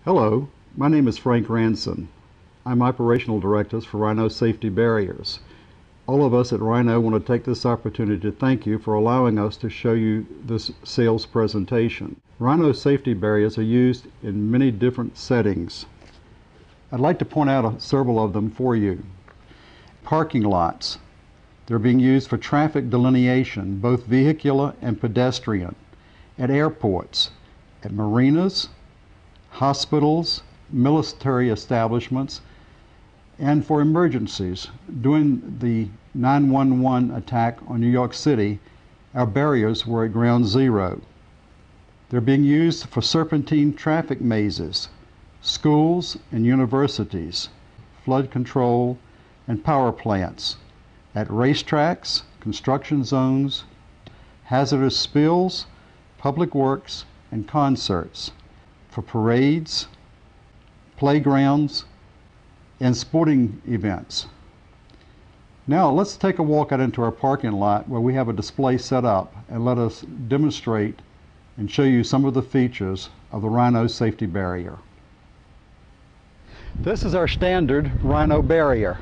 Hello, my name is Frank Ranson. I'm Operational Director for Rhino Safety Barriers. All of us at Rhino want to take this opportunity to thank you for allowing us to show you this sales presentation. Rhino Safety Barriers are used in many different settings. I'd like to point out several of them for you. Parking lots. They're being used for traffic delineation, both vehicular and pedestrian, at airports, at marinas, hospitals, military establishments, and for emergencies. During the 911 attack on New York City, our barriers were at ground zero. They're being used for serpentine traffic mazes, schools and universities, flood control, and power plants, at racetracks, construction zones, hazardous spills, public works, and concerts, for parades, playgrounds, and sporting events. Now let's take a walk out into our parking lot where we have a display set up, and let us demonstrate and show you some of the features of the Rhino Safety Barrier. This is our standard Rhino barrier.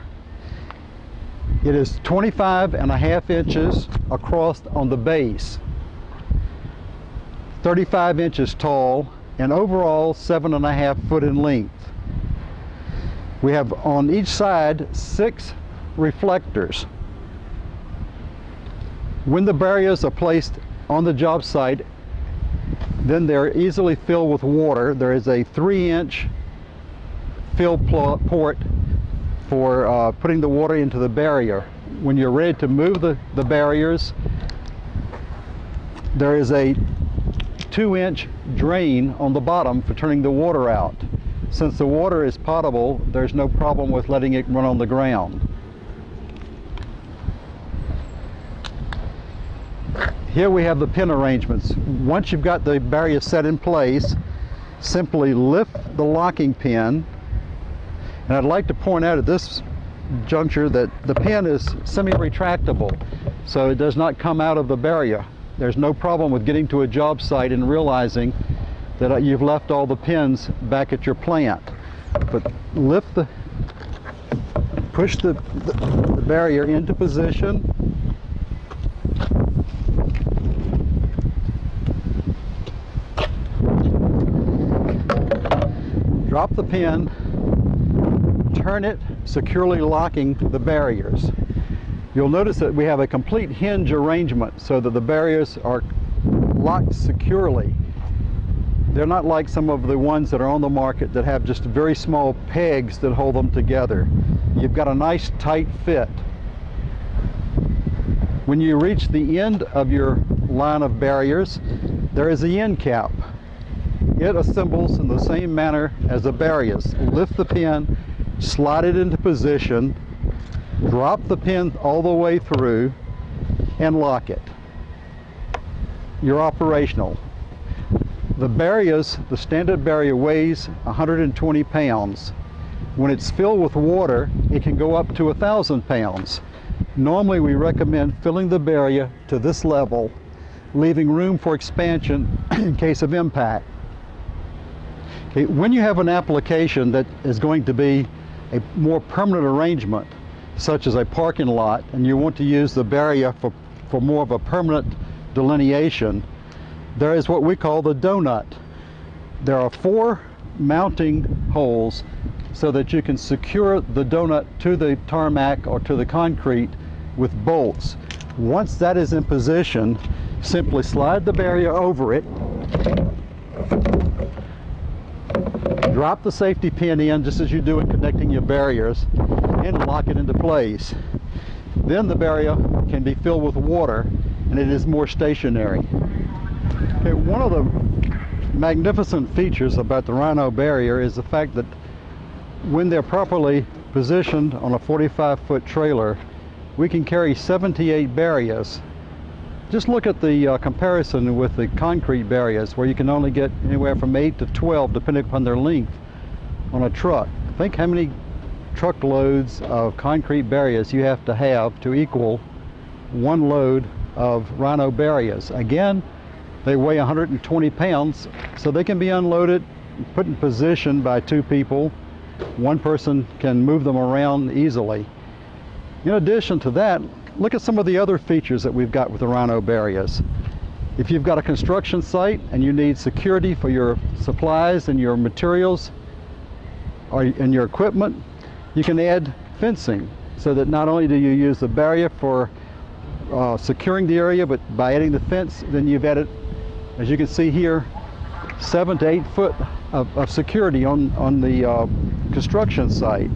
It is 25.5 inches across on the base, 35 inches tall, and overall 7.5 feet in length. We have on each side 6 reflectors. When the barriers are placed on the job site, then they're easily filled with water. There is a 3-inch fill port for putting the water into the barrier. When you're ready to move the barriers, there is a 2-inch drain on the bottom for turning the water out. Since the water is potable, there's no problem with letting it run on the ground. Here we have the pin arrangements. Once you've got the barrier set in place, simply lift the locking pin. And I'd like to point out at this juncture that the pin is semi-retractable, so it does not come out of the barrier. There's no problem with getting to a job site and realizing that you've left all the pins back at your plant. But push the barrier into position. Drop the pin, turn it, securely locking the barriers. You'll notice that we have a complete hinge arrangement so that the barriers are locked securely. They're not like some of the ones that are on the market that have just very small pegs that hold them together. You've got a nice tight fit. When you reach the end of your line of barriers, there is the end cap. It assembles in the same manner as the barriers. Lift the pin, slide it into position, drop the pin all the way through, and lock it. You're operational. The barriers, the standard barrier weighs 120 pounds. When it's filled with water, it can go up to 1,000 pounds. Normally we recommend filling the barrier to this level, leaving room for expansion in case of impact. Okay, when you have an application that is going to be a more permanent arrangement, such as a parking lot, and you want to use the barrier for more of a permanent delineation, there is what we call the donut. There are 4 mounting holes so that you can secure the donut to the tarmac or to the concrete with bolts. Once that is in position, simply slide the barrier over it, drop the safety pin in just as you do in connecting your barriers, and lock it into place. Then the barrier can be filled with water and it is more stationary. Okay, one of the magnificent features about the Rhino barrier is the fact that when they're properly positioned on a 45-foot trailer, we can carry 78 barriers. Just look at the comparison with the concrete barriers, where you can only get anywhere from 8 to 12 depending upon their length on a truck. Think how many truckloads of concrete barriers you have to equal one load of Rhino barriers. Again, they weigh 120 pounds, so they can be unloaded put in position by two people. One person can move them around easily. In addition to that, look at some of the other features that we've got with the Rhino barriers. If you've got a construction site and you need security for your supplies and your materials and your equipment, you can add fencing, so that not only do you use the barrier for securing the area, but by adding the fence, then you've added, as you can see here, 7 to 8 foot of security on the construction site.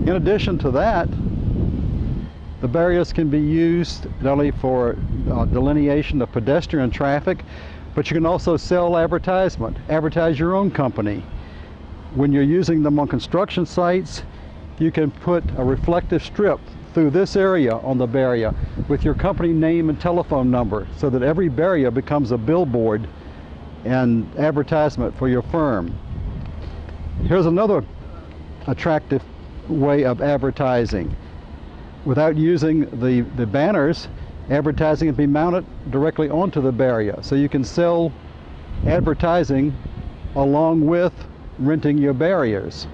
In addition to that, the barriers can be used not only for delineation of pedestrian traffic, but you can also sell advertisement, advertise your own company. When you're using them on construction sites, you can put a reflective strip through this area on the barrier with your company name and telephone number, so that every barrier becomes a billboard and advertisement for your firm. Here's another attractive way of advertising. Without using the banners, advertising can be mounted directly onto the barrier, so you can sell advertising along with renting your barriers.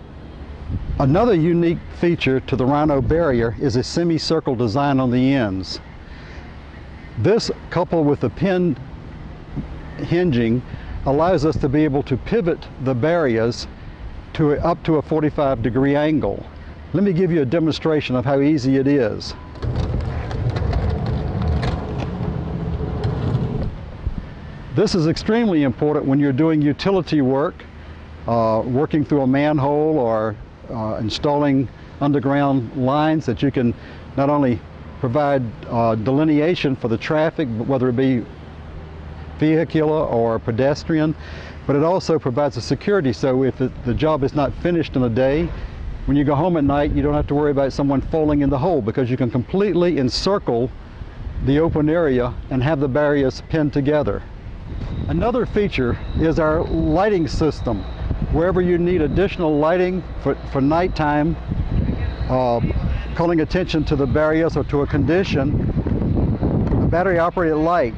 Another unique feature to the Rhino barrier is a semicircle design on the ends. This, coupled with the pin hinging, allows us to be able to pivot the barriers to up to a 45-degree angle. Let me give you a demonstration of how easy it is. This is extremely important when you're doing utility work, working through a manhole or installing underground lines, that you can not only provide delineation for the traffic, whether it be vehicular or pedestrian, but it also provides a security, so if the job is not finished in a day, when you go home at night, you don't have to worry about someone falling in the hole, because you can completely encircle the open area and have the barriers pinned together. Another feature is our lighting system. Wherever you need additional lighting for nighttime, calling attention to the barriers or to a condition, a battery operated light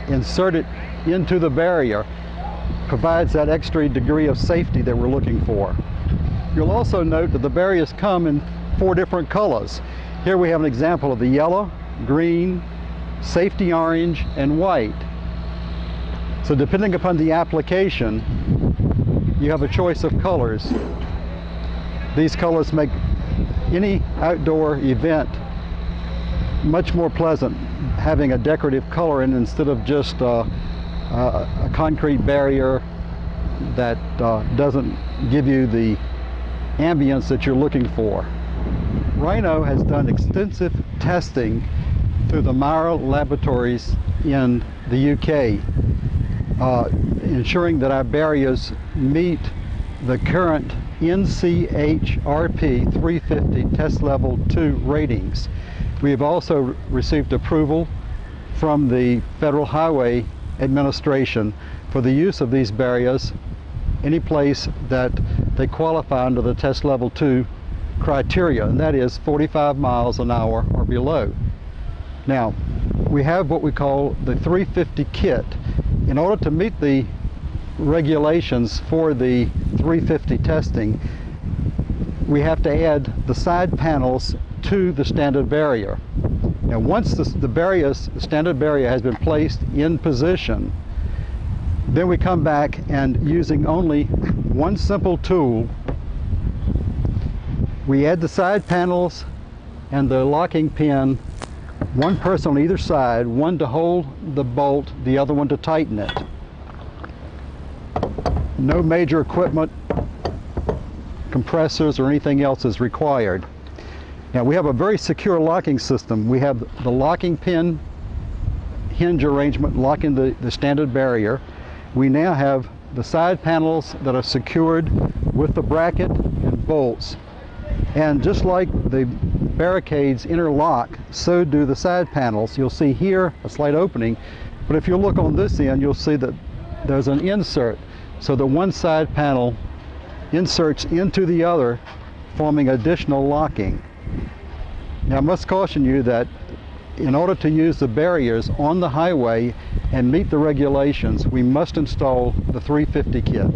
inserted into the barrier provides that extra degree of safety that we're looking for. You'll also note that the barriers come in 4 different colors. Here we have an example of the yellow, green, safety orange, and white. So depending upon the application, you have a choice of colors. These colors make any outdoor event much more pleasant, having a decorative color in instead of just a concrete barrier that doesn't give you the ambience that you're looking for. Rhino has done extensive testing through the Mara laboratories in the UK, ensuring that our barriers meet the current NCHRP 350 test level 2 ratings. We have also received approval from the Federal Highway Administration for the use of these barriers any place that they qualify under the test level 2 criteria, and that is 45 miles an hour or below. Now, we have what we call the 350 kit. In order to meet the regulations for the 350 testing, we have to add the side panels to the standard barrier. Now, once the standard barrier has been placed in position, then we come back and, using only one simple tool, we add the side panels and the locking pin, one person on either side, one to hold the bolt, the other one to tighten it. No major equipment, compressors or anything else is required. Now, we have a very secure locking system. We have the locking pin hinge arrangement locking the standard barrier. We now have the side panels that are secured with the bracket and bolts. And just like the barricades interlock, so do the side panels. You'll see here a slight opening, but if you look on this end, you'll see that there's an insert, so that one side panel inserts into the other, forming additional locking. Now, I must caution you that in order to use the barriers on the highway and meet the regulations, we must install the 350 kit.